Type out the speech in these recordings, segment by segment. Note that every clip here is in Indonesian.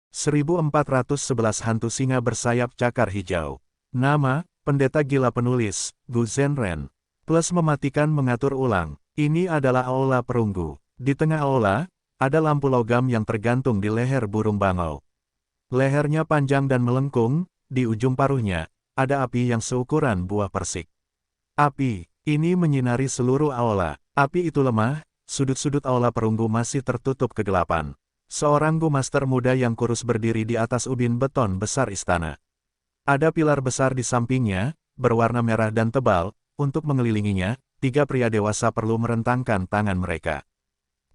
1411 Hantu Singa Bersayap Cakar Hijau. Nama, Pendeta Gila Penulis, Gu Zhenren. Plus mematikan mengatur ulang. Ini adalah aula perunggu. Di tengah aula, ada lampu logam yang tergantung di leher burung bangau. Lehernya panjang dan melengkung, di ujung paruhnya, ada api yang seukuran buah persik. Api ini menyinari seluruh aula. Api itu lemah, sudut-sudut aula perunggu masih tertutup kegelapan. Seorang Gu Master muda yang kurus berdiri di atas ubin beton besar istana. Ada pilar besar di sampingnya, berwarna merah dan tebal, untuk mengelilinginya, tiga pria dewasa perlu merentangkan tangan mereka.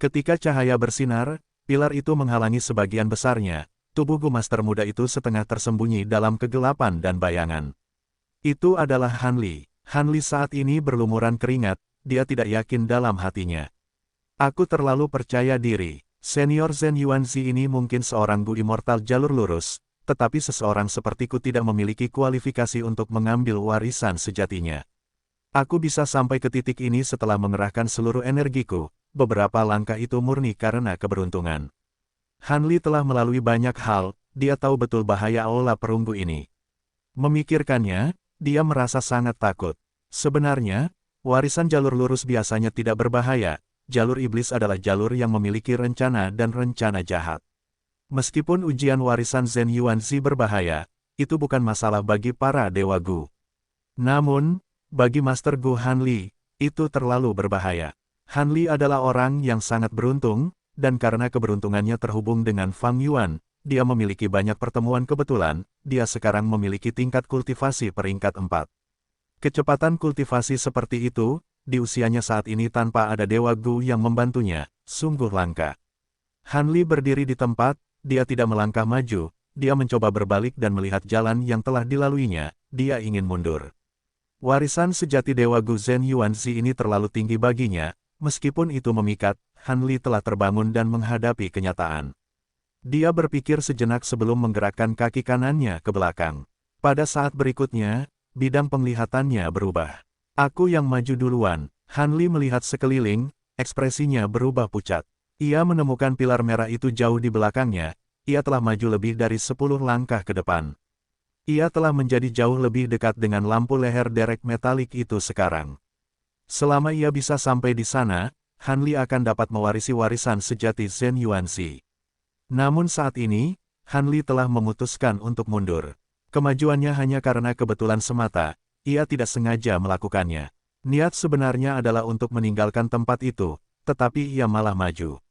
Ketika cahaya bersinar, pilar itu menghalangi sebagian besarnya, tubuh Gu Master muda itu setengah tersembunyi dalam kegelapan dan bayangan. Itu adalah Han Li. Han Li saat ini berlumuran keringat, dia tidak yakin dalam hatinya. Aku terlalu percaya diri. Senior Zhen Yuanzi ini mungkin seorang Gu immortal jalur lurus, tetapi seseorang sepertiku tidak memiliki kualifikasi untuk mengambil warisan sejatinya. Aku bisa sampai ke titik ini setelah mengerahkan seluruh energiku, beberapa langkah itu murni karena keberuntungan. Han Li telah melalui banyak hal, dia tahu betul bahaya aula perunggu ini. Memikirkannya, dia merasa sangat takut. Sebenarnya, warisan jalur lurus biasanya tidak berbahaya. Jalur iblis adalah jalur yang memiliki rencana dan rencana jahat. Meskipun ujian warisan Zhen Yuanzi berbahaya, itu bukan masalah bagi para dewa Gu. Namun, bagi Master Gu Han Li, itu terlalu berbahaya. Han Li adalah orang yang sangat beruntung, dan karena keberuntungannya terhubung dengan Fang Yuan, dia memiliki banyak pertemuan kebetulan, dia sekarang memiliki tingkat kultivasi peringkat 4. Kecepatan kultivasi seperti itu, di usianya saat ini tanpa ada Dewa Gu yang membantunya, sungguh langka. Han Li berdiri di tempat, dia tidak melangkah maju, dia mencoba berbalik dan melihat jalan yang telah dilaluinya, dia ingin mundur. Warisan sejati Dewa Gu Zhen Yuanzi ini terlalu tinggi baginya, meskipun itu memikat, Han Li telah terbangun dan menghadapi kenyataan. Dia berpikir sejenak sebelum menggerakkan kaki kanannya ke belakang. Pada saat berikutnya, bidang penglihatannya berubah. Aku yang maju duluan. Han Li melihat sekeliling, ekspresinya berubah pucat. Ia menemukan pilar merah itu jauh di belakangnya, ia telah maju lebih dari 10 langkah ke depan. Ia telah menjadi jauh lebih dekat dengan lampu leher derek metalik itu sekarang. Selama ia bisa sampai di sana, Han Li akan dapat mewarisi warisan sejati Zhen Yuanzi. Namun saat ini, Han Li telah memutuskan untuk mundur. Kemajuannya hanya karena kebetulan semata. Ia tidak sengaja melakukannya. Niat sebenarnya adalah untuk meninggalkan tempat itu, tetapi ia malah maju.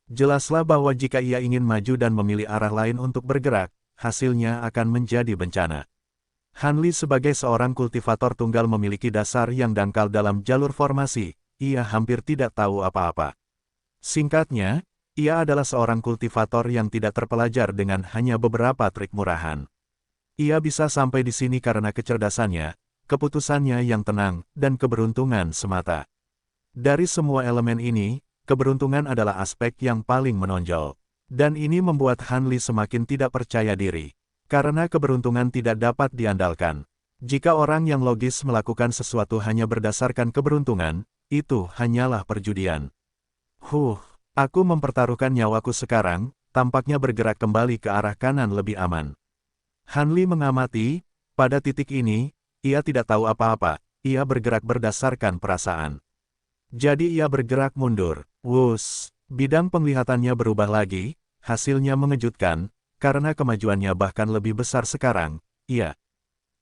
Jelaslah bahwa jika ia ingin maju dan memilih arah lain untuk bergerak, hasilnya akan menjadi bencana. Han Li sebagai seorang kultivator tunggal memiliki dasar yang dangkal dalam jalur formasi, ia hampir tidak tahu apa-apa. Singkatnya, ia adalah seorang kultivator yang tidak terpelajar dengan hanya beberapa trik murahan. Ia bisa sampai di sini karena kecerdasannya, keputusannya yang tenang, dan keberuntungan semata. Dari semua elemen ini, keberuntungan adalah aspek yang paling menonjol. Dan ini membuat Han Li semakin tidak percaya diri. Karena keberuntungan tidak dapat diandalkan. Jika orang yang logis melakukan sesuatu hanya berdasarkan keberuntungan, itu hanyalah perjudian. Aku mempertaruhkan nyawaku sekarang, tampaknya bergerak kembali ke arah kanan lebih aman. Han Li mengamati, pada titik ini, ia tidak tahu apa-apa, ia bergerak berdasarkan perasaan. Jadi ia bergerak mundur. Wuss, bidang penglihatannya berubah lagi, hasilnya mengejutkan, karena kemajuannya bahkan lebih besar sekarang, ia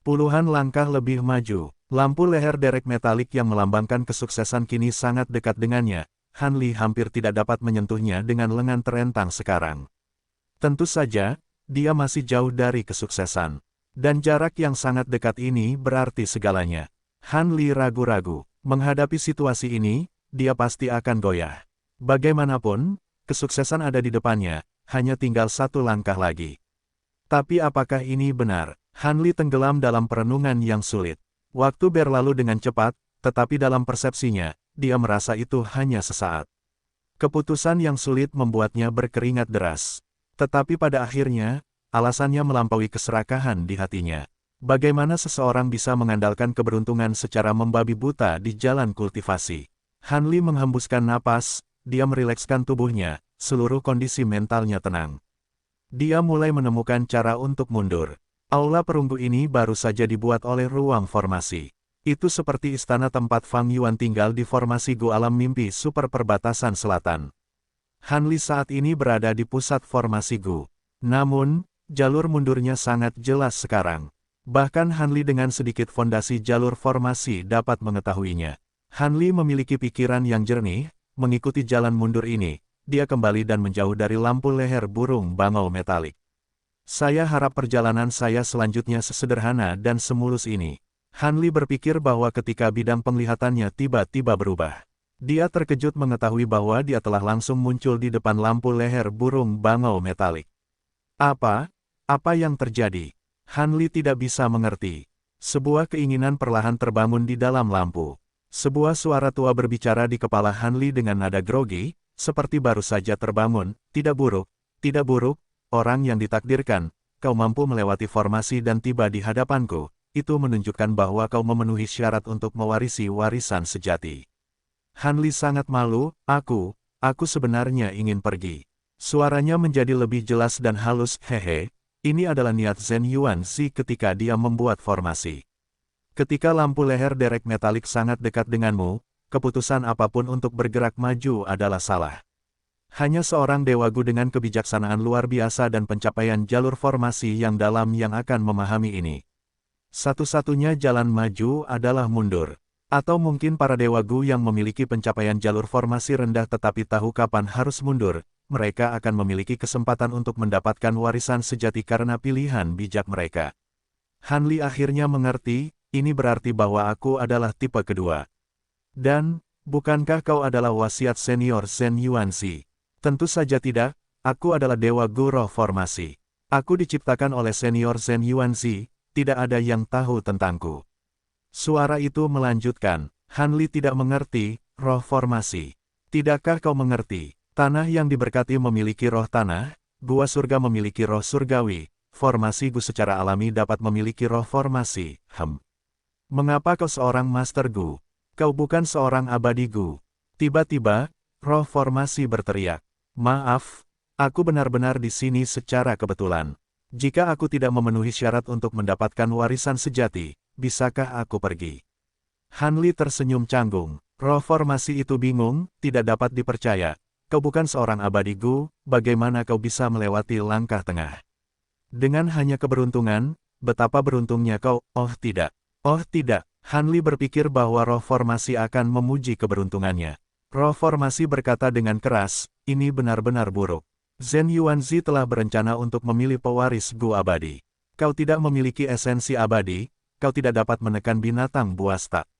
puluhan langkah lebih maju. Lampu leher derek metalik yang melambangkan kesuksesan kini sangat dekat dengannya, Han Li hampir tidak dapat menyentuhnya dengan lengan terentang sekarang. Tentu saja, dia masih jauh dari kesuksesan. Dan jarak yang sangat dekat ini berarti segalanya. Han Li ragu-ragu. Menghadapi situasi ini, dia pasti akan goyah. Bagaimanapun, kesuksesan ada di depannya, hanya tinggal satu langkah lagi. Tapi apakah ini benar? Han Li tenggelam dalam perenungan yang sulit. Waktu berlalu dengan cepat, tetapi dalam persepsinya, dia merasa itu hanya sesaat. Keputusan yang sulit membuatnya berkeringat deras. Tetapi pada akhirnya, alasannya melampaui keserakahan di hatinya. Bagaimana seseorang bisa mengandalkan keberuntungan secara membabi buta di jalan kultivasi? Han Li menghembuskan napas, dia merilekskan tubuhnya, seluruh kondisi mentalnya tenang. Dia mulai menemukan cara untuk mundur. Aula perunggu ini baru saja dibuat oleh ruang formasi. Itu seperti istana tempat Fang Yuan tinggal di formasi Gu Alam Mimpi Super Perbatasan Selatan. Han Li saat ini berada di pusat formasi Gu. Namun, jalur mundurnya sangat jelas sekarang. Bahkan Han Li dengan sedikit fondasi jalur formasi dapat mengetahuinya. Han Li memiliki pikiran yang jernih, mengikuti jalan mundur ini. Dia kembali dan menjauh dari lampu leher burung bangau metalik. Saya harap perjalanan saya selanjutnya sesederhana dan semulus ini. Han Li berpikir bahwa ketika bidang penglihatannya tiba-tiba berubah. Dia terkejut mengetahui bahwa dia telah langsung muncul di depan lampu leher burung bangau metalik. Apa yang terjadi? Han Li tidak bisa mengerti. Sebuah keinginan perlahan terbangun di dalam lampu. Sebuah suara tua berbicara di kepala Han Li dengan nada grogi, seperti baru saja terbangun. Tidak buruk, orang yang ditakdirkan, kau mampu melewati formasi dan tiba di hadapanku, itu menunjukkan bahwa kau memenuhi syarat untuk mewarisi warisan sejati. Han Li sangat malu, aku sebenarnya ingin pergi. Suaranya menjadi lebih jelas dan halus, hehe, ini adalah niat Zhen Yuanzi ketika dia membuat formasi. Ketika lampu leher derek metalik sangat dekat denganmu, keputusan apapun untuk bergerak maju adalah salah. Hanya seorang Dewa Gu dengan kebijaksanaan luar biasa dan pencapaian jalur formasi yang dalam yang akan memahami ini. Satu-satunya jalan maju adalah mundur. Atau mungkin para Dewa Gu yang memiliki pencapaian jalur formasi rendah tetapi tahu kapan harus mundur, mereka akan memiliki kesempatan untuk mendapatkan warisan sejati karena pilihan bijak mereka. Han Li akhirnya mengerti, ini berarti bahwa aku adalah tipe kedua. Dan, bukankah kau adalah wasiat senior Zhen Yuanzi? Tentu saja tidak, aku adalah Dewa Gu roh formasi. Aku diciptakan oleh senior Zhen Yuanzi, tidak ada yang tahu tentangku. Suara itu melanjutkan, Han Li tidak mengerti, roh formasi. Tidakkah kau mengerti, tanah yang diberkati memiliki roh tanah, gua surga memiliki roh surgawi, formasi Gu secara alami dapat memiliki roh formasi, Mengapa kau seorang Master Gu? Kau bukan seorang abadi Gu. Tiba-tiba, roh formasi berteriak. Maaf, aku benar-benar di sini secara kebetulan. Jika aku tidak memenuhi syarat untuk mendapatkan warisan sejati, bisakah aku pergi? Han Li tersenyum canggung. Roh formasi itu bingung, tidak dapat dipercaya. Kau bukan seorang abadi Gu, bagaimana kau bisa melewati langkah tengah? Dengan hanya keberuntungan, betapa beruntungnya kau, oh tidak. Han Li berpikir bahwa roh formasi akan memuji keberuntungannya. Roh formasi berkata dengan keras, ini benar-benar buruk. Zhen Yuanzi telah berencana untuk memilih pewaris Gu abadi. Kau tidak memiliki esensi abadi, kau tidak dapat menekan binatang buas tak.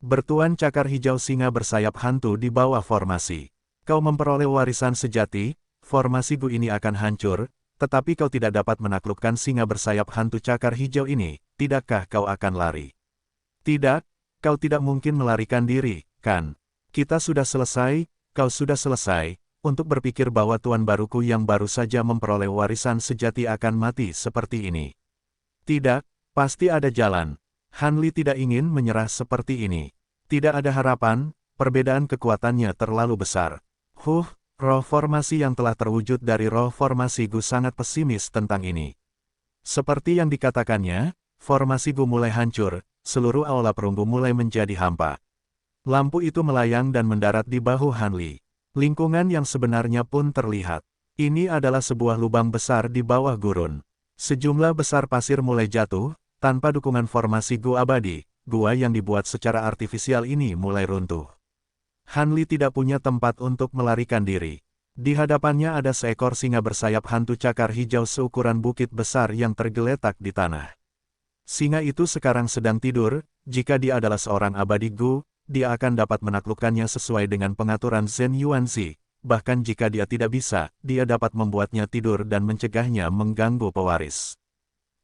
Bertuan cakar hijau singa bersayap hantu di bawah formasi. Kau memperoleh warisan sejati, formasi Gu ini akan hancur, tetapi kau tidak dapat menaklukkan singa bersayap hantu cakar hijau ini, tidakkah kau akan lari? Tidak, kau tidak mungkin melarikan diri, kan? Kita sudah selesai, kau sudah selesai, untuk berpikir bahwa tuan baruku yang baru saja memperoleh warisan sejati akan mati seperti ini. Tidak, pasti ada jalan. Han Li tidak ingin menyerah seperti ini. Tidak ada harapan, perbedaan kekuatannya terlalu besar. Roh formasi yang telah terwujud dari roh formasi Gu sangat pesimis tentang ini. Seperti yang dikatakannya, formasi Gu mulai hancur, seluruh aula perunggu mulai menjadi hampa. Lampu itu melayang dan mendarat di bahu Han Li. Lingkungan yang sebenarnya pun terlihat. Ini adalah sebuah lubang besar di bawah gurun. Sejumlah besar pasir mulai jatuh, tanpa dukungan formasi Gu abadi, gua yang dibuat secara artifisial ini mulai runtuh. Han Li tidak punya tempat untuk melarikan diri. Di hadapannya ada seekor singa bersayap hantu cakar hijau seukuran bukit besar yang tergeletak di tanah. Singa itu sekarang sedang tidur, jika dia adalah seorang abadi Gu, dia akan dapat menaklukkannya sesuai dengan pengaturan Zhen Yuanzi, bahkan jika dia tidak bisa, dia dapat membuatnya tidur dan mencegahnya mengganggu pewaris.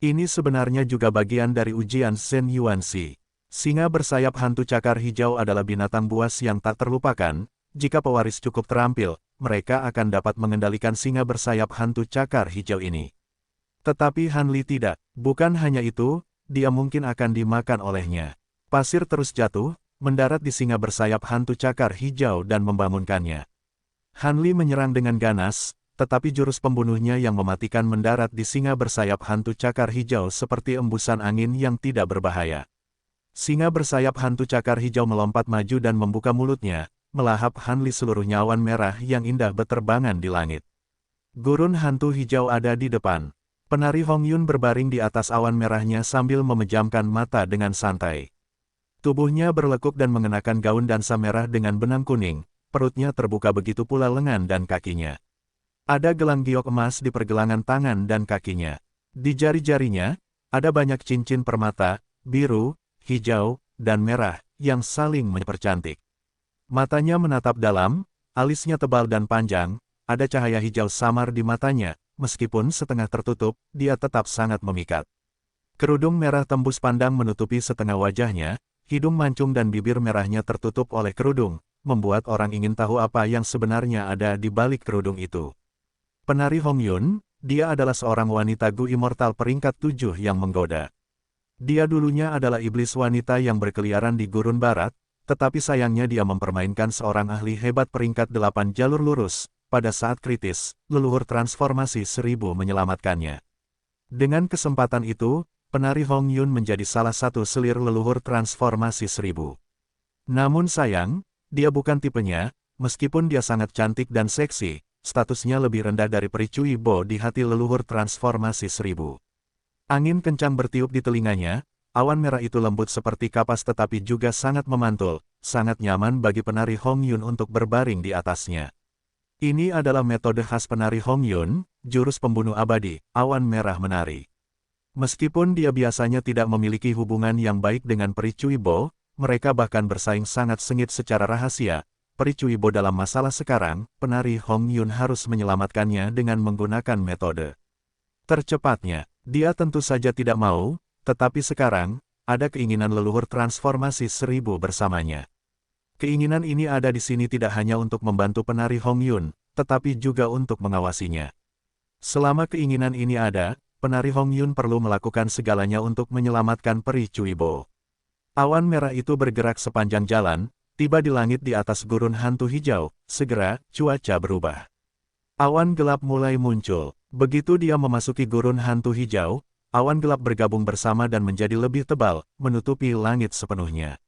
Ini sebenarnya juga bagian dari ujian Zhen Yuanzi. Singa bersayap hantu cakar hijau adalah binatang buas yang tak terlupakan, jika pewaris cukup terampil, mereka akan dapat mengendalikan singa bersayap hantu cakar hijau ini. Tetapi Han Li tidak, bukan hanya itu, dia mungkin akan dimakan olehnya. Pasir terus jatuh, mendarat di singa bersayap hantu cakar hijau dan membangunkannya. Han Li menyerang dengan ganas, tetapi jurus pembunuhnya yang mematikan mendarat di singa bersayap hantu cakar hijau seperti embusan angin yang tidak berbahaya. Singa bersayap hantu cakar hijau melompat maju dan membuka mulutnya, melahap Hanli seluruhnya awan merah yang indah beterbangan di langit. Gurun hantu hijau ada di depan. Penari Hong Yun berbaring di atas awan merahnya sambil memejamkan mata dengan santai. Tubuhnya berlekuk dan mengenakan gaun dansa merah dengan benang kuning, perutnya terbuka begitu pula lengan dan kakinya. Ada gelang giok emas di pergelangan tangan dan kakinya. Di jari-jarinya, ada banyak cincin permata, biru, hijau, dan merah, yang saling mempercantik. Matanya menatap dalam, alisnya tebal dan panjang, ada cahaya hijau samar di matanya, meskipun setengah tertutup, dia tetap sangat memikat. Kerudung merah tembus pandang menutupi setengah wajahnya, hidung mancung dan bibir merahnya tertutup oleh kerudung, membuat orang ingin tahu apa yang sebenarnya ada di balik kerudung itu. Penari Hong Yun, dia adalah seorang wanita Gu Immortal peringkat 7 yang menggoda. Dia dulunya adalah iblis wanita yang berkeliaran di gurun barat, tetapi sayangnya dia mempermainkan seorang ahli hebat peringkat 8 jalur lurus. Pada saat kritis, leluhur transformasi 1000 menyelamatkannya. Dengan kesempatan itu, penari Hong Yun menjadi salah satu selir leluhur transformasi 1000. Namun sayang, dia bukan tipenya, meskipun dia sangat cantik dan seksi. Statusnya lebih rendah dari Peri Cui Bo di hati leluhur transformasi 1000. Angin kencang bertiup di telinganya, awan merah itu lembut seperti kapas tetapi juga sangat memantul, sangat nyaman bagi penari Hong Yun untuk berbaring di atasnya. Ini adalah metode khas penari Hong Yun, jurus pembunuh abadi, awan merah menari. Meskipun dia biasanya tidak memiliki hubungan yang baik dengan Peri Cui Bo, mereka bahkan bersaing sangat sengit secara rahasia. Peri Cui Bo dalam masalah sekarang, penari Hong Yun harus menyelamatkannya dengan menggunakan metode tercepatnya. Dia tentu saja tidak mau, tetapi sekarang, ada keinginan leluhur transformasi 1000 bersamanya. Keinginan ini ada di sini tidak hanya untuk membantu penari Hong Yun, tetapi juga untuk mengawasinya. Selama keinginan ini ada, penari Hong Yun perlu melakukan segalanya untuk menyelamatkan Peri Cui Bo. Awan merah itu bergerak sepanjang jalan, tiba di langit di atas gurun hantu hijau, segera, cuaca berubah. Awan gelap mulai muncul. Begitu dia memasuki gurun hantu hijau, awan gelap bergabung bersama dan menjadi lebih tebal, menutupi langit sepenuhnya.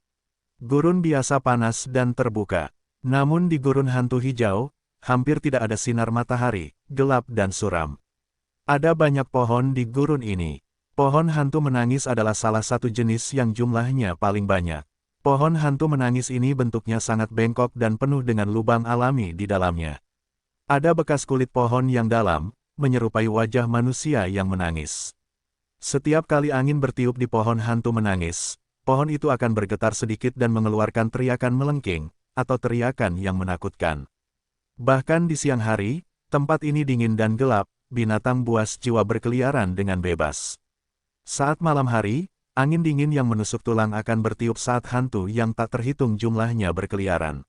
Gurun biasa panas dan terbuka. Namun di gurun hantu hijau, hampir tidak ada sinar matahari, gelap dan suram. Ada banyak pohon di gurun ini. Pohon hantu menangis adalah salah satu jenis yang jumlahnya paling banyak. Pohon hantu menangis ini bentuknya sangat bengkok dan penuh dengan lubang alami di dalamnya. Ada bekas kulit pohon yang dalam, menyerupai wajah manusia yang menangis. Setiap kali angin bertiup di pohon hantu menangis, pohon itu akan bergetar sedikit dan mengeluarkan teriakan melengking, atau teriakan yang menakutkan. Bahkan di siang hari, tempat ini dingin dan gelap, binatang buas jiwa berkeliaran dengan bebas. Saat malam hari, angin dingin yang menusuk tulang akan bertiup saat hantu yang tak terhitung jumlahnya berkeliaran.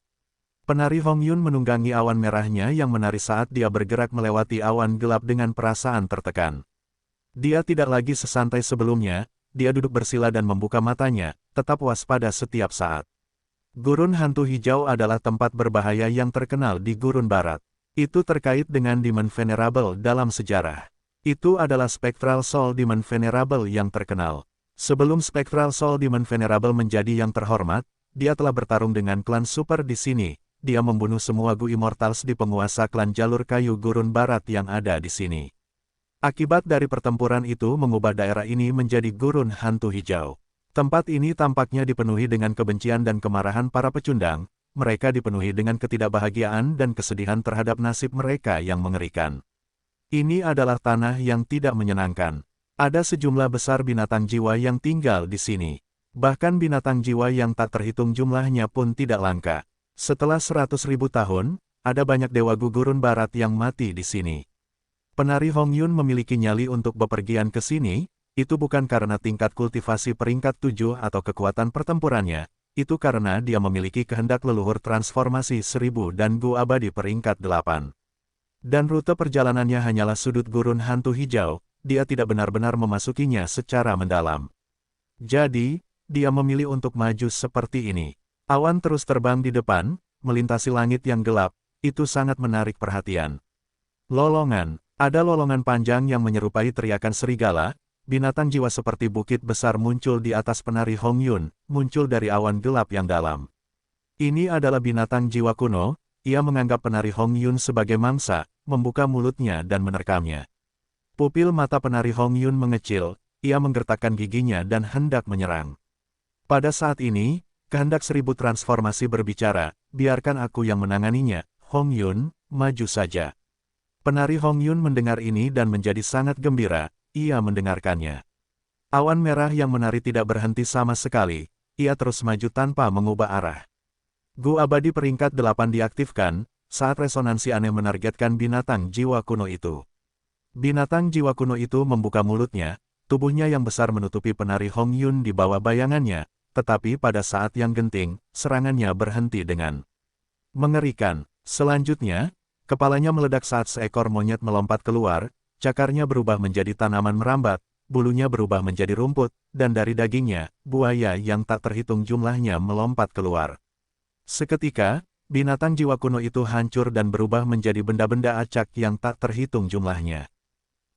Penari Hong Yun menunggangi awan merahnya yang menari saat dia bergerak melewati awan gelap dengan perasaan tertekan. Dia tidak lagi sesantai sebelumnya, dia duduk bersila dan membuka matanya, tetap waspada setiap saat. Gurun hantu hijau adalah tempat berbahaya yang terkenal di gurun barat. Itu terkait dengan Demon Venerable dalam sejarah. Itu adalah Spectral Soul Demon Venerable yang terkenal. Sebelum Spectral Soul Demon Venerable menjadi yang terhormat, dia telah bertarung dengan klan super di sini. Dia membunuh semua Gu Immortals di penguasa klan jalur kayu gurun barat yang ada di sini. Akibat dari pertempuran itu mengubah daerah ini menjadi gurun hantu hijau. Tempat ini tampaknya dipenuhi dengan kebencian dan kemarahan para pecundang. Mereka dipenuhi dengan ketidakbahagiaan dan kesedihan terhadap nasib mereka yang mengerikan. Ini adalah tanah yang tidak menyenangkan. Ada sejumlah besar binatang jiwa yang tinggal di sini. Bahkan binatang jiwa yang tak terhitung jumlahnya pun tidak langka. Setelah 100.000 tahun, ada banyak dewa gurun barat yang mati di sini. Penari Hong Yun memiliki nyali untuk bepergian ke sini, itu bukan karena tingkat kultivasi peringkat 7 atau kekuatan pertempurannya, itu karena dia memiliki kehendak leluhur transformasi 1000 dan Gu abadi peringkat 8. Dan rute perjalanannya hanyalah sudut gurun hantu hijau. Dia tidak benar-benar memasukinya secara mendalam. Jadi, dia memilih untuk maju seperti ini. Awan terus terbang di depan, melintasi langit yang gelap, itu sangat menarik perhatian. Lolongan. Ada lolongan panjang yang menyerupai teriakan serigala, binatang jiwa seperti bukit besar muncul di atas penari Hong Yun, muncul dari awan gelap yang dalam. Ini adalah binatang jiwa kuno, ia menganggap penari Hong Yun sebagai mangsa, membuka mulutnya dan menerkamnya. Pupil mata penari Hong Yun mengecil, ia menggertakkan giginya dan hendak menyerang. Pada saat ini, kehendak 1000 transformasi berbicara, biarkan aku yang menanganinya, Hong Yun, maju saja. Penari Hong Yun mendengar ini dan menjadi sangat gembira, ia mendengarkannya. Awan merah yang menari tidak berhenti sama sekali, ia terus maju tanpa mengubah arah. Gu abadi peringkat 8 diaktifkan, saat resonansi aneh menargetkan binatang jiwa kuno itu. Binatang jiwa kuno itu membuka mulutnya, tubuhnya yang besar menutupi penari Hong Yun di bawah bayangannya, tetapi pada saat yang genting, serangannya berhenti dengan mengerikan. Selanjutnya, kepalanya meledak saat seekor monyet melompat keluar, cakarnya berubah menjadi tanaman merambat, bulunya berubah menjadi rumput, dan dari dagingnya, buaya yang tak terhitung jumlahnya melompat keluar. Seketika, binatang jiwa kuno itu hancur dan berubah menjadi benda-benda acak yang tak terhitung jumlahnya.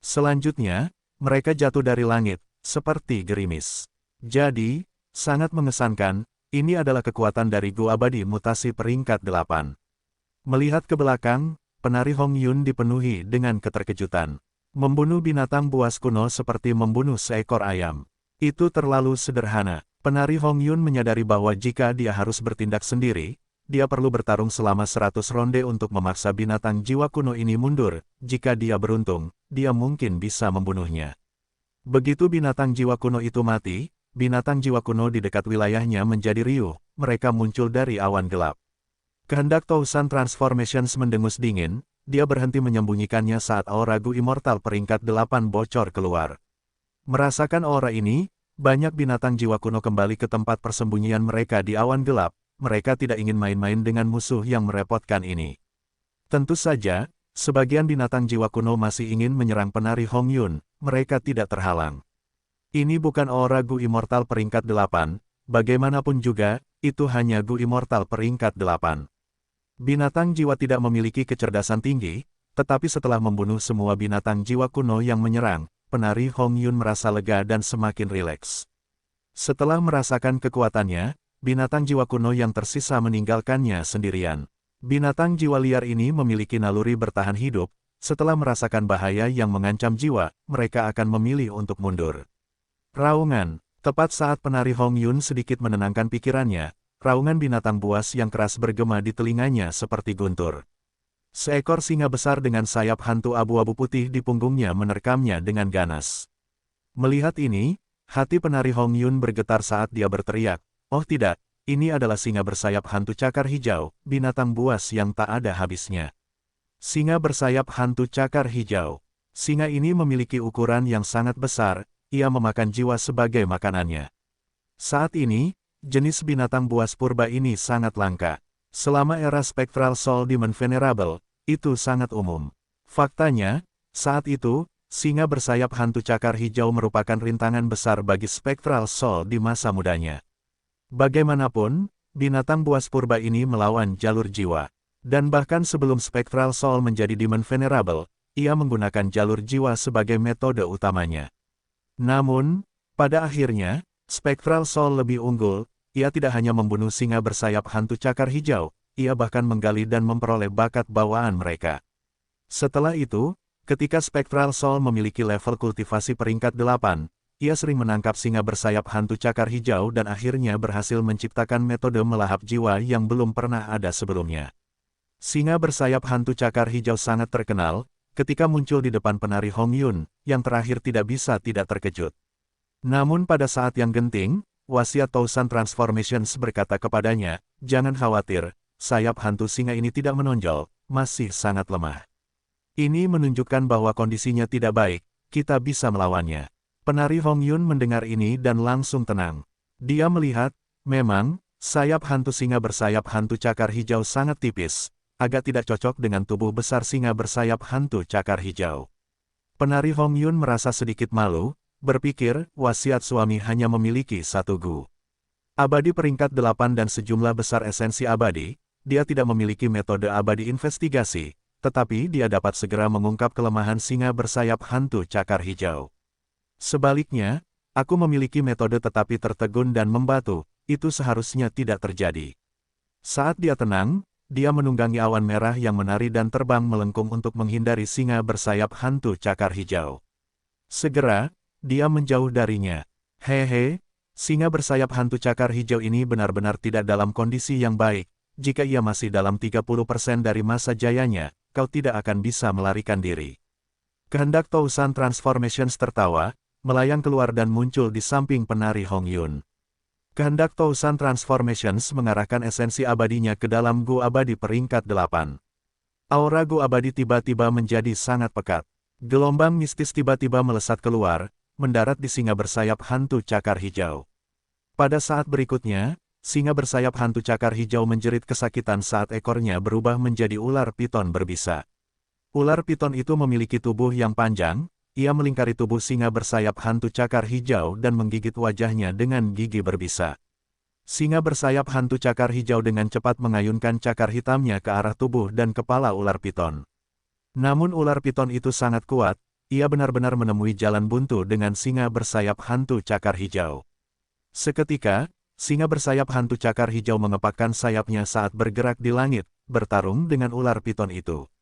Selanjutnya, mereka jatuh dari langit, seperti gerimis. Jadi, sangat mengesankan, ini adalah kekuatan dari Gu abadi mutasi peringkat 8. Melihat ke belakang, penari Hong Yun dipenuhi dengan keterkejutan. Membunuh binatang buas kuno seperti membunuh seekor ayam. Itu terlalu sederhana. Penari Hong Yun menyadari bahwa jika dia harus bertindak sendiri, dia perlu bertarung selama 100 ronde untuk memaksa binatang jiwa kuno ini mundur. Jika dia beruntung, dia mungkin bisa membunuhnya. Begitu binatang jiwa kuno itu mati, binatang jiwa kuno di dekat wilayahnya menjadi riuh, mereka muncul dari awan gelap. Kehendak Tousan Transformations mendengus dingin, dia berhenti menyembunyikannya saat aura Gu Immortal peringkat 8 bocor keluar. Merasakan aura ini, banyak binatang jiwa kuno kembali ke tempat persembunyian mereka di awan gelap, mereka tidak ingin main-main dengan musuh yang merepotkan ini. Tentu saja, sebagian binatang jiwa kuno masih ingin menyerang penari Hong Yun, mereka tidak terhalang. Ini bukan aura Gu Immortal peringkat 8, bagaimanapun juga, itu hanya Gu Immortal peringkat 8. Binatang jiwa tidak memiliki kecerdasan tinggi, tetapi setelah membunuh semua binatang jiwa kuno yang menyerang, penari Hong Yun merasa lega dan semakin rileks. Setelah merasakan kekuatannya, binatang jiwa kuno yang tersisa meninggalkannya sendirian. Binatang jiwa liar ini memiliki naluri bertahan hidup, setelah merasakan bahaya yang mengancam jiwa, mereka akan memilih untuk mundur. Raungan. Tepat saat penari Hong Yun sedikit menenangkan pikirannya, raungan binatang buas yang keras bergema di telinganya seperti guntur. Seekor singa besar dengan sayap hantu abu-abu putih di punggungnya menerkamnya dengan ganas. Melihat ini, hati penari Hong Yun bergetar saat dia berteriak, "Oh tidak, ini adalah singa bersayap hantu cakar hijau, binatang buas yang tak ada habisnya." Singa bersayap hantu cakar hijau. Singa ini memiliki ukuran yang sangat besar, ia memakan jiwa sebagai makanannya. Saat ini, jenis binatang buas purba ini sangat langka. Selama era Spectral Soul Demon Venerable, itu sangat umum. Faktanya, saat itu, singa bersayap hantu cakar hijau merupakan rintangan besar bagi Spectral Soul di masa mudanya. Bagaimanapun, binatang buas purba ini melawan jalur jiwa. Dan bahkan sebelum Spectral Soul menjadi Demon Venerable, ia menggunakan jalur jiwa sebagai metode utamanya. Namun, pada akhirnya, Spectral Soul lebih unggul. Ia tidak hanya membunuh singa bersayap hantu cakar hijau, ia bahkan menggali dan memperoleh bakat bawaan mereka. Setelah itu, ketika Spectral Soul memiliki level kultivasi peringkat 8, ia sering menangkap singa bersayap hantu cakar hijau dan akhirnya berhasil menciptakan metode melahap jiwa yang belum pernah ada sebelumnya. Singa bersayap hantu cakar hijau sangat terkenal, ketika muncul di depan penari Hong Yun, yang terakhir tidak bisa tidak terkejut. Namun pada saat yang genting, wasiat Tousan Transformations berkata kepadanya, "Jangan khawatir, sayap hantu singa ini tidak menonjol, masih sangat lemah. Ini menunjukkan bahwa kondisinya tidak baik, kita bisa melawannya." Penari Hong Yun mendengar ini dan langsung tenang. Dia melihat, memang, sayap hantu singa bersayap hantu cakar hijau sangat tipis, agak tidak cocok dengan tubuh besar singa bersayap hantu cakar hijau. Penari Hong Yun merasa sedikit malu, berpikir, wasiat suami hanya memiliki satu Gu abadi peringkat 8 dan sejumlah besar esensi abadi, dia tidak memiliki metode abadi investigasi, tetapi dia dapat segera mengungkap kelemahan singa bersayap hantu cakar hijau. Sebaliknya, aku memiliki metode tetapi tertegun dan membatu, itu seharusnya tidak terjadi. Saat dia tenang, dia menunggangi awan merah yang menari dan terbang melengkung untuk menghindari singa bersayap hantu cakar hijau. Segera, dia menjauh darinya. Hehe, singa bersayap hantu cakar hijau ini benar-benar tidak dalam kondisi yang baik. Jika ia masih dalam 30% dari masa jayanya, kau tidak akan bisa melarikan diri. Kehendak Tousan Transformations tertawa, melayang keluar dan muncul di samping penari Hong Yun. Kehendak Tousan Transformations mengarahkan esensi abadinya ke dalam gua abadi peringkat 8. Aura gua abadi tiba-tiba menjadi sangat pekat. Gelombang mistis tiba-tiba melesat keluar, mendarat di singa bersayap hantu cakar hijau. Pada saat berikutnya, singa bersayap hantu cakar hijau menjerit kesakitan saat ekornya berubah menjadi ular piton berbisa. Ular piton itu memiliki tubuh yang panjang, ia melingkari tubuh singa bersayap hantu cakar hijau dan menggigit wajahnya dengan gigi berbisa. Singa bersayap hantu cakar hijau dengan cepat mengayunkan cakar hitamnya ke arah tubuh dan kepala ular piton. Namun ular piton itu sangat kuat, ia benar-benar menemui jalan buntu dengan singa bersayap hantu cakar hijau. Seketika, singa bersayap hantu cakar hijau mengepakkan sayapnya saat bergerak di langit, bertarung dengan ular piton itu.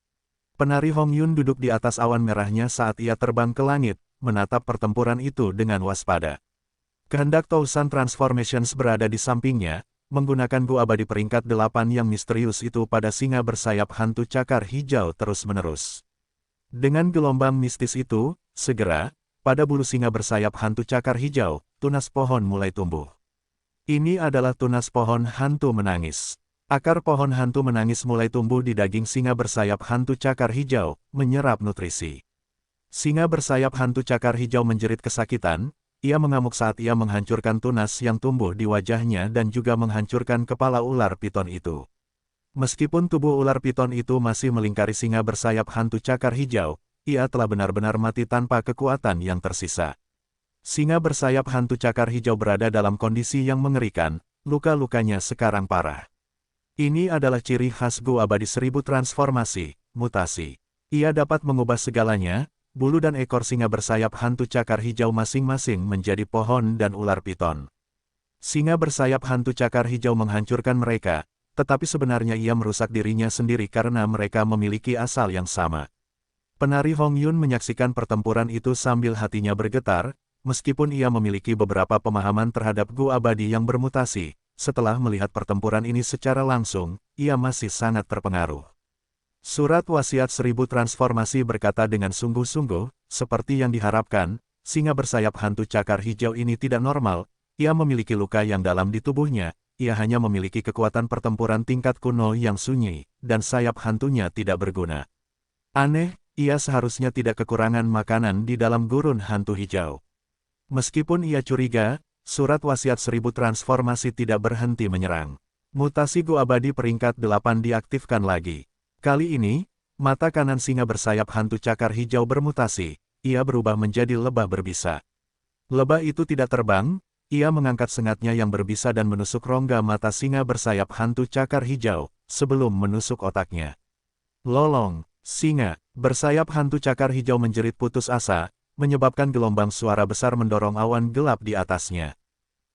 Penari Hong Yun duduk di atas awan merahnya saat ia terbang ke langit, menatap pertempuran itu dengan waspada. Kehendak Tousan Transformations berada di sampingnya, menggunakan gua abadi peringkat 8 yang misterius itu pada singa bersayap hantu cakar hijau terus-menerus. Dengan gelombang mistis itu, segera, pada bulu singa bersayap hantu cakar hijau, tunas pohon mulai tumbuh. Ini adalah tunas pohon hantu menangis. Akar pohon hantu menangis mulai tumbuh di daging singa bersayap hantu cakar hijau, menyerap nutrisi. Singa bersayap hantu cakar hijau menjerit kesakitan, ia mengamuk saat ia menghancurkan tunas yang tumbuh di wajahnya dan juga menghancurkan kepala ular piton itu. Meskipun tubuh ular piton itu masih melingkari singa bersayap hantu cakar hijau, ia telah benar-benar mati tanpa kekuatan yang tersisa. Singa bersayap hantu cakar hijau berada dalam kondisi yang mengerikan, luka-lukanya sekarang parah. Ini adalah ciri khas gua abadi 1000 transformasi, mutasi. Ia dapat mengubah segalanya, bulu dan ekor singa bersayap hantu cakar hijau masing-masing menjadi pohon dan ular piton. Singa bersayap hantu cakar hijau menghancurkan mereka, tetapi sebenarnya ia merusak dirinya sendiri karena mereka memiliki asal yang sama. Penari Hong Yun menyaksikan pertempuran itu sambil hatinya bergetar, meskipun ia memiliki beberapa pemahaman terhadap gua abadi yang bermutasi. Setelah melihat pertempuran ini secara langsung, ia masih sangat terpengaruh. Surat wasiat 1000 transformasi berkata dengan sungguh-sungguh, seperti yang diharapkan, singa bersayap hantu cakar hijau ini tidak normal, ia memiliki luka yang dalam di tubuhnya, ia hanya memiliki kekuatan pertempuran tingkat kuno yang sunyi, dan sayap hantunya tidak berguna. Aneh, ia seharusnya tidak kekurangan makanan di dalam gurun hantu hijau. Meskipun ia curiga, surat wasiat 1000 transformasi tidak berhenti menyerang. Mutasi gua abadi peringkat 8 diaktifkan lagi. Kali ini, mata kanan singa bersayap hantu cakar hijau bermutasi, ia berubah menjadi lebah berbisa. Lebah itu tidak terbang, ia mengangkat sengatnya yang berbisa dan menusuk rongga mata singa bersayap hantu cakar hijau, sebelum menusuk otaknya. Lolong, singa bersayap hantu cakar hijau menjerit putus asa, menyebabkan gelombang suara besar mendorong awan gelap di atasnya.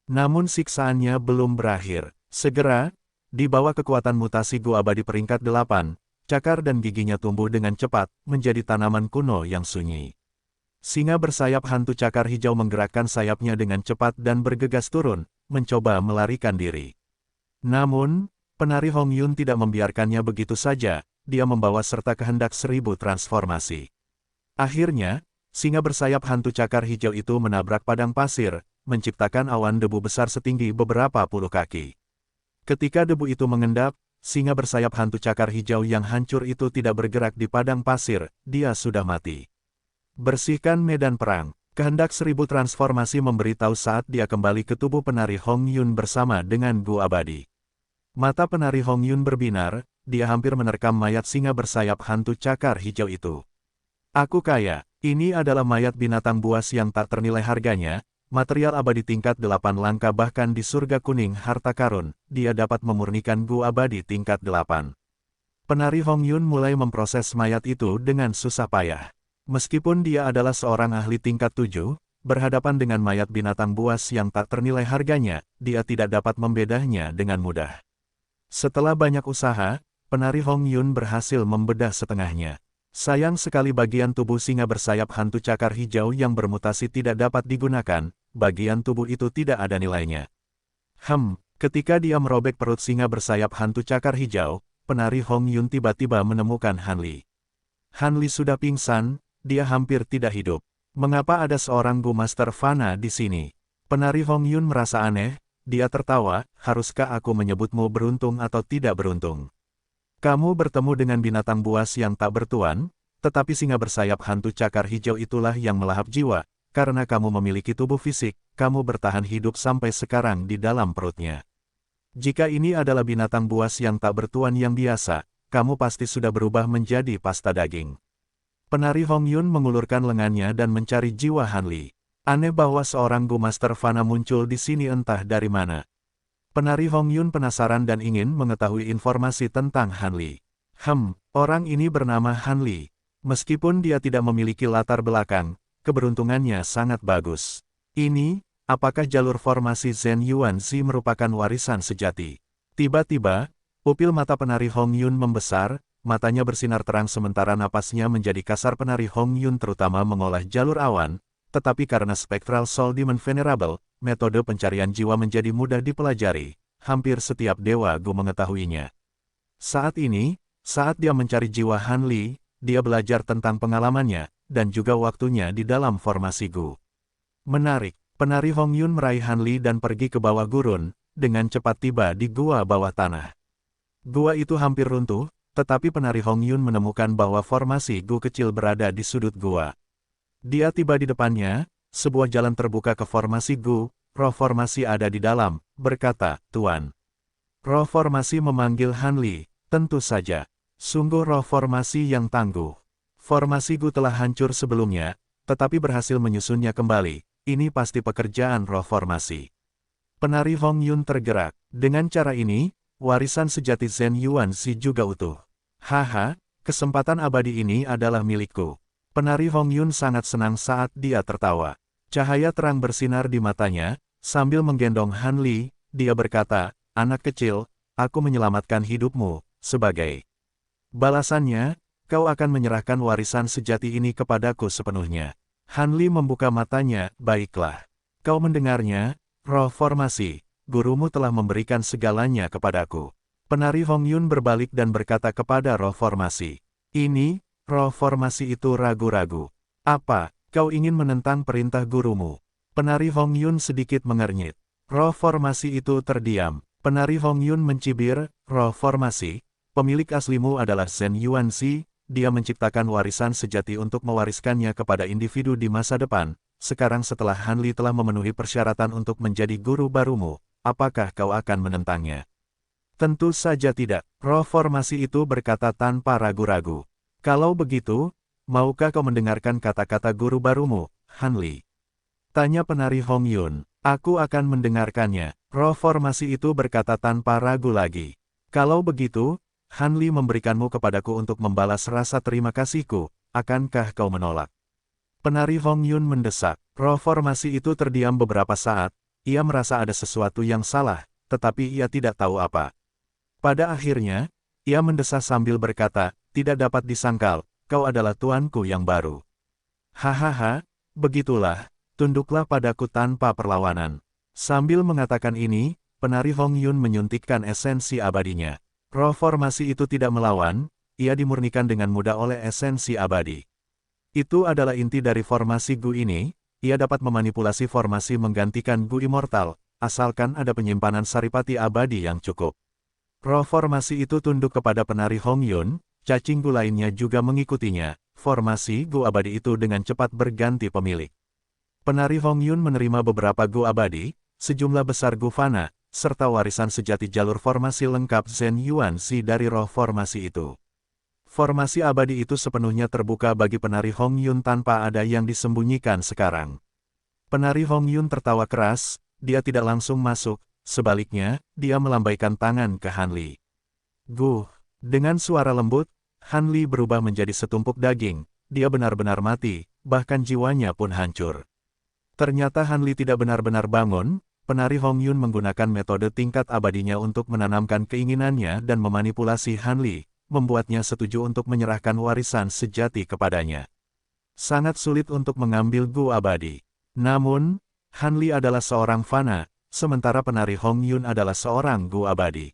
Namun siksaannya belum berakhir. Segera, di bawah kekuatan mutasi gua abadi peringkat 8, cakar dan giginya tumbuh dengan cepat, menjadi tanaman kuno yang sunyi. Singa bersayap hantu cakar hijau menggerakkan sayapnya dengan cepat dan bergegas turun, mencoba melarikan diri. Namun, penari Hong Yun tidak membiarkannya begitu saja, dia membawa serta kehendak 1000 transformasi. Akhirnya, singa bersayap hantu cakar hijau itu menabrak padang pasir, menciptakan awan debu besar setinggi beberapa puluh kaki. Ketika debu itu mengendap, singa bersayap hantu cakar hijau yang hancur itu tidak bergerak di padang pasir, dia sudah mati. Bersihkan medan perang. Kehendak 1000 transformasi memberitahu saat dia kembali ke tubuh penari Hong Yun bersama dengan gua abadi. Mata penari Hong Yun berbinar, dia hampir menerkam mayat singa bersayap hantu cakar hijau itu. Aku kaya, ini adalah mayat binatang buas yang tak ternilai harganya, material abadi tingkat 8 langka bahkan di surga kuning harta karun, dia dapat memurnikan gua abadi tingkat 8. Penari Hong Yun mulai memproses mayat itu dengan susah payah. Meskipun dia adalah seorang ahli tingkat 7, berhadapan dengan mayat binatang buas yang tak ternilai harganya, dia tidak dapat membedahnya dengan mudah. Setelah banyak usaha, penari Hong Yun berhasil membedah setengahnya. Sayang sekali bagian tubuh singa bersayap hantu cakar hijau yang bermutasi tidak dapat digunakan, bagian tubuh itu tidak ada nilainya. Ketika dia merobek perut singa bersayap hantu cakar hijau, penari Hong Yun tiba-tiba menemukan Han Li. Han Li sudah pingsan, dia hampir tidak hidup. Mengapa ada seorang Gu Master Fana di sini? Penari Hong Yun merasa aneh, dia tertawa, haruskah aku menyebutmu beruntung atau tidak beruntung? Kamu bertemu dengan binatang buas yang tak bertuan, tetapi singa bersayap hantu cakar hijau itulah yang melahap jiwa, karena kamu memiliki tubuh fisik, kamu bertahan hidup sampai sekarang di dalam perutnya. Jika ini adalah binatang buas yang tak bertuan yang biasa, kamu pasti sudah berubah menjadi pasta daging. Penari Hong Yun mengulurkan lengannya dan mencari jiwa Han Li. Aneh bahwa seorang Gu Master Fana muncul di sini entah dari mana. Penari Hong Yun penasaran dan ingin mengetahui informasi tentang Han Li. Orang ini bernama Han Li. Meskipun dia tidak memiliki latar belakang, keberuntungannya sangat bagus. Apakah jalur formasi Zhen Yuanzi merupakan warisan sejati? Tiba-tiba, pupil mata penari Hong Yun membesar, matanya bersinar terang sementara napasnya menjadi kasar. Penari Hong Yun terutama mengolah jalur awan, tetapi karena Spectral Soul Demon Venerable, metode pencarian jiwa menjadi mudah dipelajari, hampir setiap dewa Gu mengetahuinya. Saat ini, saat dia mencari jiwa Han Li, dia belajar tentang pengalamannya, dan juga waktunya di dalam formasi Gu. Menarik. Penari Hong Yun meraih Han Li dan pergi ke bawah gurun, dengan cepat tiba di gua bawah tanah. Gua itu hampir runtuh, tetapi penari Hong Yun menemukan bahwa formasi Gu kecil berada di sudut gua. Dia tiba di depannya, sebuah jalan terbuka ke formasi Gu, roh formasi ada di dalam, berkata, Tuan. Roh formasi memanggil Han Li, tentu saja. Sungguh roh formasi yang tangguh. Formasi Gu telah hancur sebelumnya, tetapi berhasil menyusunnya kembali. Ini pasti pekerjaan roh formasi. Penari Hong Yun tergerak. Dengan cara ini, warisan sejati Zhen Yuanzi juga utuh. Haha, kesempatan abadi ini adalah milikku. Penari Hong Yun sangat senang saat dia tertawa. Cahaya terang bersinar di matanya, sambil menggendong Han Li, dia berkata, anak kecil, aku menyelamatkan hidupmu, sebagai balasannya, kau akan menyerahkan warisan sejati ini kepadaku sepenuhnya. Han Li membuka matanya, baiklah. Kau mendengarnya, roh formasi, gurumu telah memberikan segalanya kepadaku. Penari Hong Yun berbalik dan berkata kepada roh formasi. Roh formasi itu ragu-ragu. Apa, kau ingin menentang perintah gurumu? Penari Hong Yun sedikit mengernyit. Roh formasi itu terdiam. Penari Hong Yun mencibir, roh formasi, pemilik aslimu adalah Zhen Yuanzi. Dia menciptakan warisan sejati untuk mewariskannya kepada individu di masa depan. Sekarang setelah Han Li telah memenuhi persyaratan untuk menjadi guru barumu, apakah kau akan menentangnya? Tentu saja tidak, roh formasi itu berkata tanpa ragu-ragu. Kalau begitu, maukah kau mendengarkan kata-kata guru barumu, Han Li? Tanya penari Hong Yun. Aku akan mendengarkannya, roh formasi itu berkata tanpa ragu lagi. Kalau begitu, Han Li memberikanmu kepadaku untuk membalas rasa terima kasihku, akankah kau menolak? Penari Hong Yun mendesak. Roh formasi itu terdiam beberapa saat, ia merasa ada sesuatu yang salah, tetapi ia tidak tahu apa. Pada akhirnya, ia mendesah sambil berkata, tidak dapat disangkal, kau adalah tuanku yang baru. Hahaha, begitulah, tunduklah padaku tanpa perlawanan. Sambil mengatakan ini, penari Hong Yun menyuntikkan esensi abadinya. Roh formasi itu tidak melawan, ia dimurnikan dengan mudah oleh esensi abadi. Itu adalah inti dari formasi Gu ini, ia dapat memanipulasi formasi menggantikan Gu immortal, asalkan ada penyimpanan saripati abadi yang cukup. Roh formasi itu tunduk kepada penari Hong Yun, cacing Gu lainnya juga mengikutinya, formasi Gu abadi itu dengan cepat berganti pemilik. Penari Hong Yun menerima beberapa Gu abadi, sejumlah besar Gu fana, serta warisan sejati jalur formasi lengkap Zhen Yuanzi dari roh formasi itu. Formasi abadi itu sepenuhnya terbuka bagi penari Hong Yun tanpa ada yang disembunyikan sekarang. Penari Hong Yun tertawa keras, dia tidak langsung masuk, sebaliknya, dia melambaikan tangan ke Han Li. Gu, Dengan suara lembut, Han Li berubah menjadi setumpuk daging, dia benar-benar mati, bahkan jiwanya pun hancur. Ternyata Han Li tidak benar-benar bangun, penari Hong Yun menggunakan metode tingkat abadinya untuk menanamkan keinginannya dan memanipulasi Han Li, membuatnya setuju untuk menyerahkan warisan sejati kepadanya. Sangat sulit untuk mengambil Gu abadi. Namun, Han Li adalah seorang fana, sementara penari Hong Yun adalah seorang Gu abadi.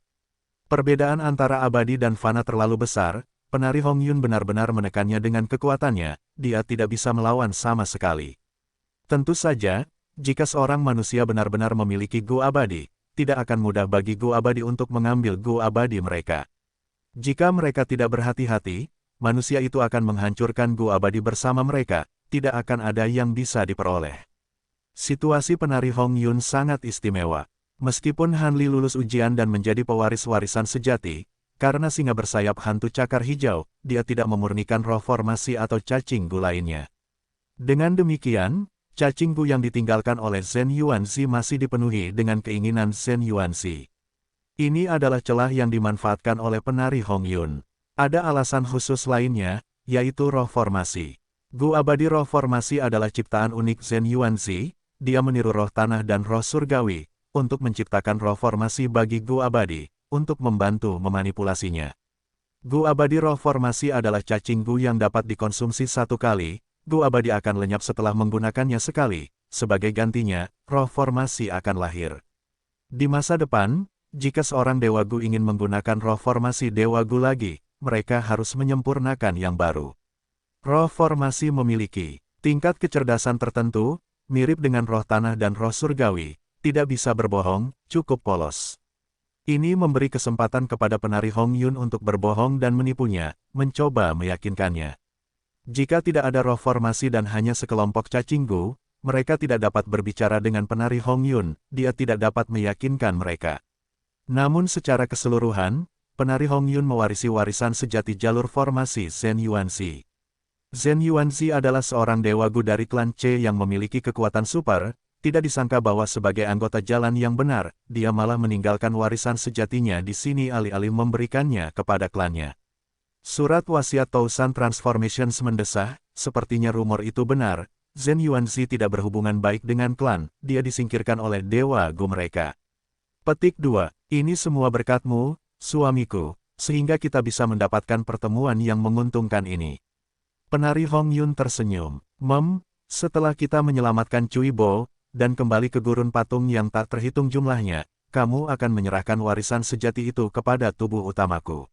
Perbedaan antara abadi dan fana terlalu besar, penari Hong Yun benar-benar menekannya dengan kekuatannya, dia tidak bisa melawan sama sekali. Tentu saja, jika seorang manusia benar-benar memiliki Gu abadi, tidak akan mudah bagi Gu abadi untuk mengambil Gu abadi mereka. Jika mereka tidak berhati-hati, manusia itu akan menghancurkan Gu abadi bersama mereka, tidak akan ada yang bisa diperoleh. Situasi penari Hong Yun sangat istimewa. Meskipun Han Li lulus ujian dan menjadi pewaris warisan sejati, karena singa bersayap hantu cakar hijau, dia tidak memurnikan roh formasi atau cacing Gu lainnya. Dengan demikian, cacing Gu yang ditinggalkan oleh Zhen Yuanzi masih dipenuhi dengan keinginan Zhen Yuanzi. Ini adalah celah yang dimanfaatkan oleh penari Hong Yun. Ada alasan khusus lainnya, yaitu roh formasi. Gu abadi roh formasi adalah ciptaan unik Zhen Yuanzi, dia meniru roh tanah dan roh surgawi, untuk menciptakan roh formasi bagi Gu abadi, untuk membantu memanipulasinya. Gu abadi roh formasi adalah cacing Gu yang dapat dikonsumsi satu kali, Gu abadi akan lenyap setelah menggunakannya sekali, sebagai gantinya, roh formasi akan lahir. Di masa depan, jika seorang Dewa Gu ingin menggunakan roh formasi Dewa Gu lagi, mereka harus menyempurnakan yang baru. Roh formasi memiliki tingkat kecerdasan tertentu, mirip dengan roh tanah dan roh surgawi, tidak bisa berbohong, cukup polos. Ini memberi kesempatan kepada penari Hong Yun untuk berbohong dan menipunya, mencoba meyakinkannya. Jika tidak ada roh formasi dan hanya sekelompok cacing Gu, mereka tidak dapat berbicara dengan penari Hong Yun, dia tidak dapat meyakinkan mereka. Namun secara keseluruhan, penari Hong Yun mewarisi warisan sejati jalur formasi Zhen Yuanzi. Zhen Yuanzi adalah seorang dewa Gu dari klan C yang memiliki kekuatan super. Tidak disangka bahwa sebagai anggota jalan yang benar, dia malah meninggalkan warisan sejatinya di sini alih-alih memberikannya kepada klannya. Surat wasiat Tousan Transformations mendesah, sepertinya rumor itu benar, Zhen Yuanzi tidak berhubungan baik dengan klan, dia disingkirkan oleh Dewa Gu mereka. Petik 2, ini semua berkatmu, suamiku, sehingga kita bisa mendapatkan pertemuan yang menguntungkan ini. Penari Hong Yun tersenyum, setelah kita menyelamatkan Cui Bo, dan kembali ke gurun patung yang tak terhitung jumlahnya, kamu akan menyerahkan warisan sejati itu kepada tubuh utamaku.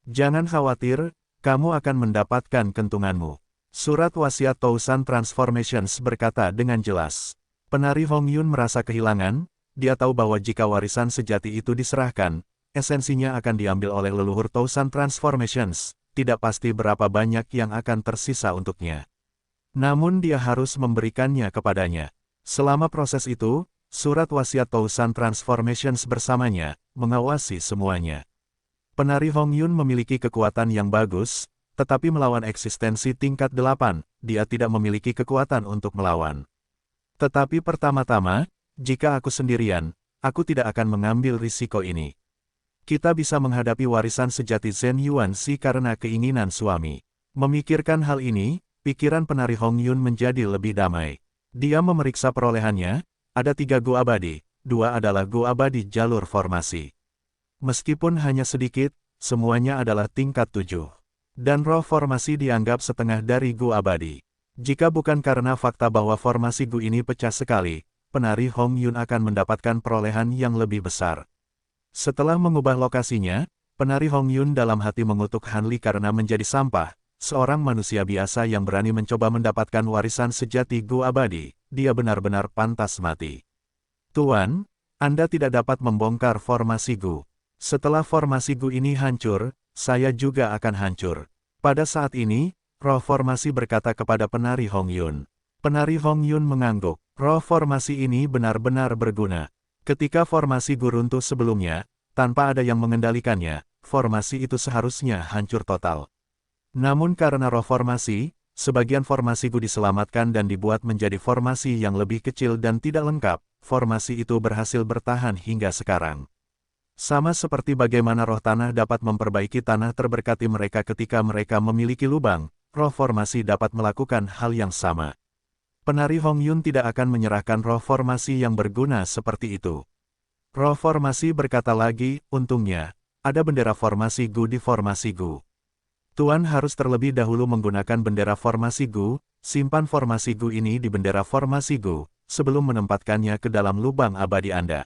Jangan khawatir, kamu akan mendapatkan kentunganmu. Surat wasiat Tousan Transformations berkata dengan jelas. Penari Hong Yun merasa kehilangan, dia tahu bahwa jika warisan sejati itu diserahkan, esensinya akan diambil oleh leluhur Tousan Transformations, tidak pasti berapa banyak yang akan tersisa untuknya. Namun dia harus memberikannya kepadanya. Selama proses itu, surat wasiat Tousan Transformations bersamanya, mengawasi semuanya. Penari Hong Yun memiliki kekuatan yang bagus, tetapi melawan eksistensi tingkat 8, dia tidak memiliki kekuatan untuk melawan. Tetapi pertama-tama, jika aku sendirian, aku tidak akan mengambil risiko ini. Kita bisa menghadapi warisan sejati Zhen Yuanzi karena keinginan suami. Memikirkan hal ini, pikiran penari Hong Yun menjadi lebih damai. Dia memeriksa perolehannya, ada 3 Gu abadi, 2 adalah Gu abadi jalur formasi. Meskipun hanya sedikit, semuanya adalah tingkat 7. Dan roh formasi dianggap setengah dari Gu abadi. Jika bukan karena fakta bahwa formasi Gu ini pecah sekali, penari Hong Yun akan mendapatkan perolehan yang lebih besar. Setelah mengubah lokasinya, penari Hong Yun dalam hati mengutuk Han Li karena menjadi sampah. Seorang manusia biasa yang berani mencoba mendapatkan warisan sejati Gu abadi, dia benar-benar pantas mati. Tuan, Anda tidak dapat membongkar formasi Gu. Setelah formasi Gu ini hancur, saya juga akan hancur. Pada saat ini, roh formasi berkata kepada penari Hong Yun. Penari Hong Yun mengangguk, roh formasi ini benar-benar berguna. Ketika formasi Gu runtuh sebelumnya, tanpa ada yang mengendalikannya, formasi itu seharusnya hancur total. Namun karena roh formasi, sebagian formasi Gu diselamatkan dan dibuat menjadi formasi yang lebih kecil dan tidak lengkap, formasi itu berhasil bertahan hingga sekarang. Sama seperti bagaimana roh tanah dapat memperbaiki tanah terberkati mereka ketika mereka memiliki lubang, roh formasi dapat melakukan hal yang sama. Penari Hong Yun tidak akan menyerahkan roh formasi yang berguna seperti itu. Roh formasi berkata lagi, untungnya, ada bendera formasi Gu di formasi Gu. Tuan harus terlebih dahulu menggunakan bendera formasi Gu, simpan formasi Gu ini di bendera formasi Gu, sebelum menempatkannya ke dalam lubang abadi Anda.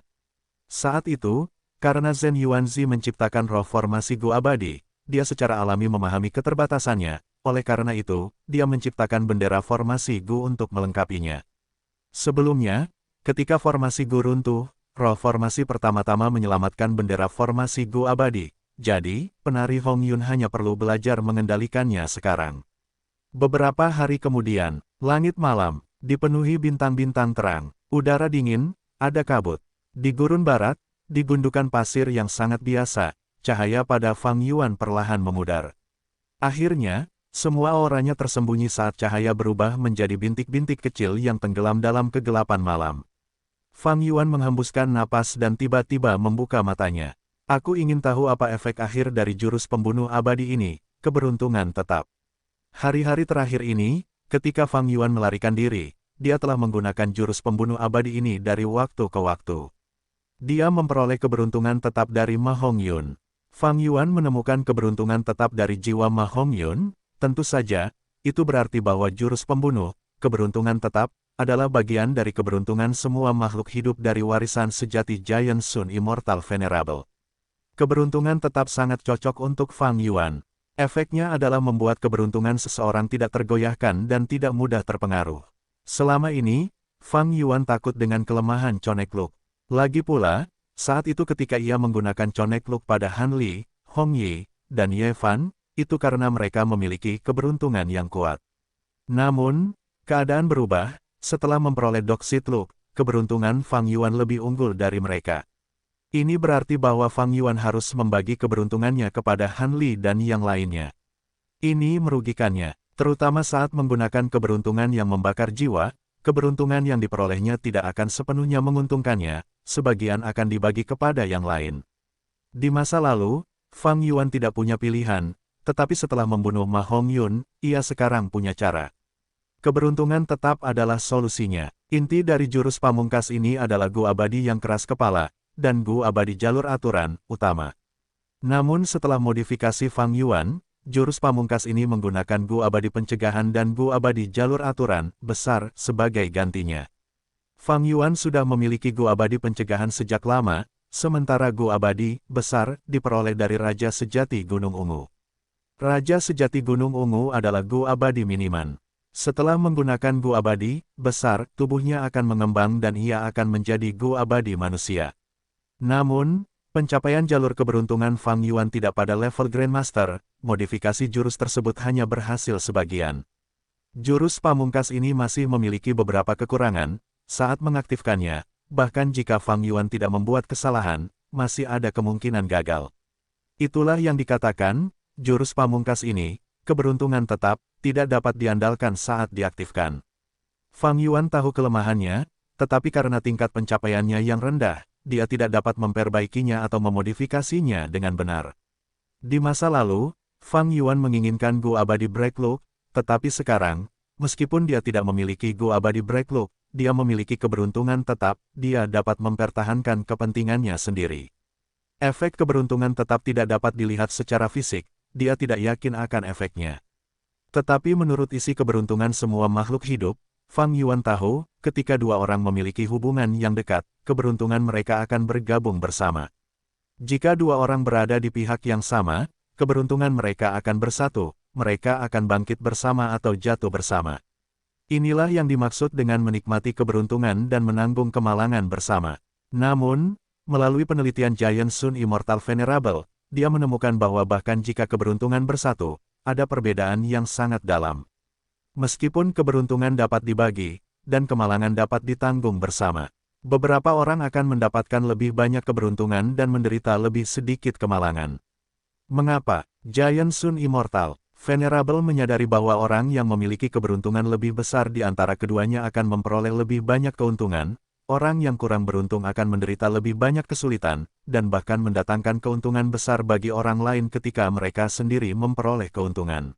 Saat itu, karena Zhen Yuanzi menciptakan roh formasi Gu abadi, dia secara alami memahami keterbatasannya, oleh karena itu, dia menciptakan bendera formasi Gu untuk melengkapinya. Sebelumnya, ketika formasi Gu runtuh, roh formasi pertama-tama menyelamatkan bendera formasi Gu abadi. Jadi, penari Hong Yun hanya perlu belajar mengendalikannya sekarang. Beberapa hari kemudian, langit malam, dipenuhi bintang-bintang terang, udara dingin, ada kabut. Di gurun barat, di gundukan pasir yang sangat biasa, cahaya pada Fang Yuan perlahan memudar. Akhirnya, semua auranya tersembunyi saat cahaya berubah menjadi bintik-bintik kecil yang tenggelam dalam kegelapan malam. Fang Yuan menghembuskan napas dan tiba-tiba membuka matanya. Aku ingin tahu apa efek akhir dari jurus pembunuh abadi ini, keberuntungan tetap. Hari-hari terakhir ini, ketika Fang Yuan melarikan diri, dia telah menggunakan jurus pembunuh abadi ini dari waktu ke waktu. Dia memperoleh keberuntungan tetap dari Ma Hongyun. Fang Yuan menemukan keberuntungan tetap dari jiwa Ma Hongyun, tentu saja, itu berarti bahwa jurus pembunuh, keberuntungan tetap, adalah bagian dari keberuntungan semua makhluk hidup dari warisan sejati Giant Sun Immortal Venerable. Keberuntungan tetap sangat cocok untuk Fang Yuan. Efeknya adalah membuat keberuntungan seseorang tidak tergoyahkan dan tidak mudah terpengaruh. Selama ini, Fang Yuan takut dengan kelemahan Conek Luk. Lagi pula, saat itu ketika ia menggunakan Conek Luk pada Han Li, Hong Yi, dan Ye Fan, itu karena mereka memiliki keberuntungan yang kuat. Namun, keadaan berubah, setelah memperoleh Doxit Luk, keberuntungan Fang Yuan lebih unggul dari mereka. Ini berarti bahwa Fang Yuan harus membagi keberuntungannya kepada Han Li dan yang lainnya. Ini merugikannya, terutama saat menggunakan keberuntungan yang membakar jiwa, keberuntungan yang diperolehnya tidak akan sepenuhnya menguntungkannya, sebagian akan dibagi kepada yang lain. Di masa lalu, Fang Yuan tidak punya pilihan, tetapi setelah membunuh Ma Hongyun, ia sekarang punya cara. Keberuntungan tetap adalah solusinya. Inti dari jurus pamungkas ini adalah Gu abadi yang keras kepala, dan Gu abadi jalur aturan, utama. Namun setelah modifikasi Fang Yuan, jurus pamungkas ini menggunakan Gu abadi pencegahan dan Gu abadi jalur aturan, besar, sebagai gantinya. Fang Yuan sudah memiliki Gu abadi pencegahan sejak lama, sementara Gu abadi, besar, diperoleh dari Raja Sejati Gunung Ungu. Raja Sejati Gunung Ungu adalah Gu abadi miniman. Setelah menggunakan Gu abadi, besar, tubuhnya akan mengembang dan ia akan menjadi Gu abadi manusia. Namun, pencapaian jalur keberuntungan Fang Yuan tidak pada level Grandmaster, modifikasi jurus tersebut hanya berhasil sebagian. Jurus pamungkas ini masih memiliki beberapa kekurangan, saat mengaktifkannya, bahkan jika Fang Yuan tidak membuat kesalahan, masih ada kemungkinan gagal. Itulah yang dikatakan, jurus pamungkas ini, keberuntungan tetap, tidak dapat diandalkan saat diaktifkan. Fang Yuan tahu kelemahannya, tetapi karena tingkat pencapaiannya yang rendah, dia tidak dapat memperbaikinya atau memodifikasinya dengan benar. Di masa lalu, Fang Yuan menginginkan Gu abadi Break Look, tetapi sekarang, meskipun dia tidak memiliki Gu abadi Break Look, dia memiliki keberuntungan tetap, dia dapat mempertahankan kepentingannya sendiri. Efek keberuntungan tetap tidak dapat dilihat secara fisik, dia tidak yakin akan efeknya. Tetapi menurut isi keberuntungan semua makhluk hidup, Fang Yuan tahu, ketika dua orang memiliki hubungan yang dekat, keberuntungan mereka akan bergabung bersama. Jika dua orang berada di pihak yang sama, keberuntungan mereka akan bersatu, mereka akan bangkit bersama atau jatuh bersama. Inilah yang dimaksud dengan menikmati keberuntungan dan menanggung kemalangan bersama. Namun, melalui penelitian Giant Sun Immortal Venerable, dia menemukan bahwa bahkan jika keberuntungan bersatu, ada perbedaan yang sangat dalam. Meskipun keberuntungan dapat dibagi, dan kemalangan dapat ditanggung bersama, beberapa orang akan mendapatkan lebih banyak keberuntungan dan menderita lebih sedikit kemalangan. Mengapa? Giant Sun Immortal Venerable menyadari bahwa orang yang memiliki keberuntungan lebih besar di antara keduanya akan memperoleh lebih banyak keuntungan, orang yang kurang beruntung akan menderita lebih banyak kesulitan, dan bahkan mendatangkan keuntungan besar bagi orang lain ketika mereka sendiri memperoleh keuntungan.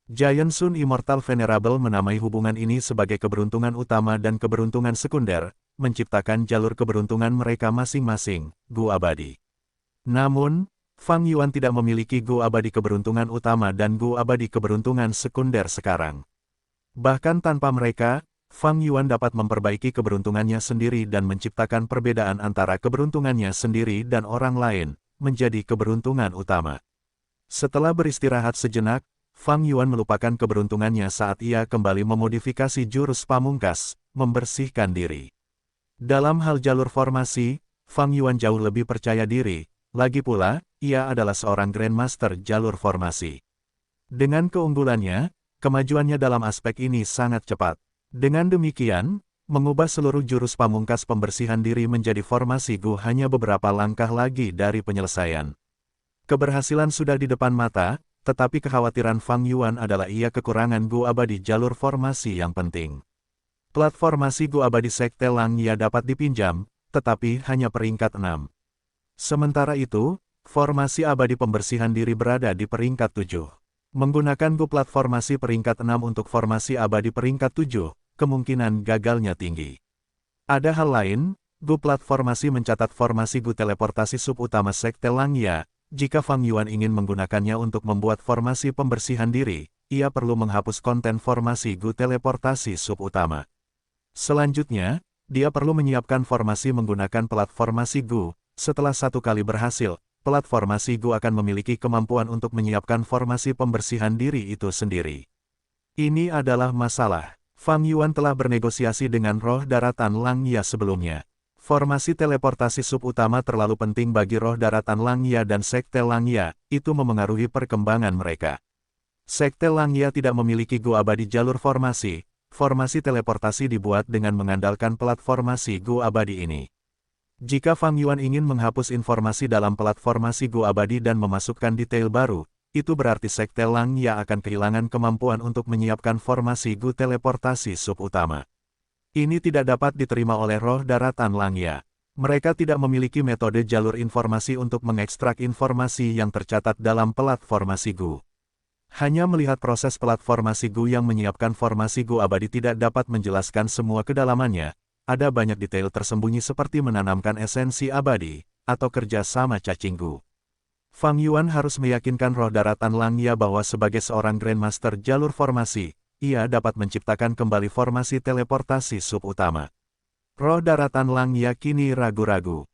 Giant Sun Immortal Venerable menamai hubungan ini sebagai keberuntungan utama dan keberuntungan sekunder, menciptakan jalur keberuntungan mereka masing-masing, Gu Abadi. Namun, Fang Yuan tidak memiliki Gu Abadi keberuntungan utama dan Gu Abadi keberuntungan sekunder sekarang. Bahkan tanpa mereka, Fang Yuan dapat memperbaiki keberuntungannya sendiri dan menciptakan perbedaan antara keberuntungannya sendiri dan orang lain, menjadi keberuntungan utama. Setelah beristirahat sejenak, Fang Yuan melupakan keberuntungannya saat ia kembali memodifikasi jurus pamungkas, membersihkan diri. Dalam hal jalur formasi, Fang Yuan jauh lebih percaya diri, lagi pula, ia adalah seorang Grandmaster jalur formasi. Dengan keunggulannya, kemajuannya dalam aspek ini sangat cepat. Dengan demikian, mengubah seluruh jurus pamungkas pembersihan diri menjadi formasi Gu hanya beberapa langkah lagi dari penyelesaian. Keberhasilan sudah di depan mata, tetapi kekhawatiran Fang Yuan adalah ia kekurangan Gu Abadi jalur formasi yang penting. Platformasi Gu Abadi Sekte Langya dapat dipinjam, tetapi hanya peringkat 6. Sementara itu, formasi abadi pembersihan diri berada di peringkat 7. Menggunakan Gu platformasi peringkat 6 untuk formasi abadi peringkat 7, kemungkinan gagalnya tinggi. Ada hal lain, Gu platformasi mencatat formasi Gu teleportasi sub utama Sekte Langya. Jika Fang Yuan ingin menggunakannya untuk membuat formasi pembersihan diri, ia perlu menghapus konten formasi Gu teleportasi sub utama. Selanjutnya, dia perlu menyiapkan formasi menggunakan platformasi Gu. Setelah satu kali berhasil, platformasi Gu akan memiliki kemampuan untuk menyiapkan formasi pembersihan diri itu sendiri. Ini adalah masalah. Fang Yuan telah bernegosiasi dengan roh daratan Langya sebelumnya. Formasi teleportasi sub utama terlalu penting bagi roh daratan Langya dan Sekte Langya, itu memengaruhi perkembangan mereka. Sekte Langya tidak memiliki Gu abadi jalur formasi. Formasi teleportasi dibuat dengan mengandalkan platformasi Gu abadi ini. Jika Fang Yuan ingin menghapus informasi dalam platformasi Gu abadi dan memasukkan detail baru, itu berarti Sekte Langya akan kehilangan kemampuan untuk menyiapkan formasi Gu teleportasi sub utama. Ini tidak dapat diterima oleh roh daratan Langya. Mereka tidak memiliki metode jalur informasi untuk mengekstrak informasi yang tercatat dalam platformasi Gu. Hanya melihat proses platformasi Gu yang menyiapkan formasi Gu abadi tidak dapat menjelaskan semua kedalamannya. Ada banyak detail tersembunyi seperti menanamkan esensi abadi, atau kerja sama cacing Gu. Fang Yuan harus meyakinkan roh daratan Langya bahwa sebagai seorang Grandmaster jalur formasi, ia dapat menciptakan kembali formasi teleportasi sub utama. Roh daratan Langya kini ragu-ragu.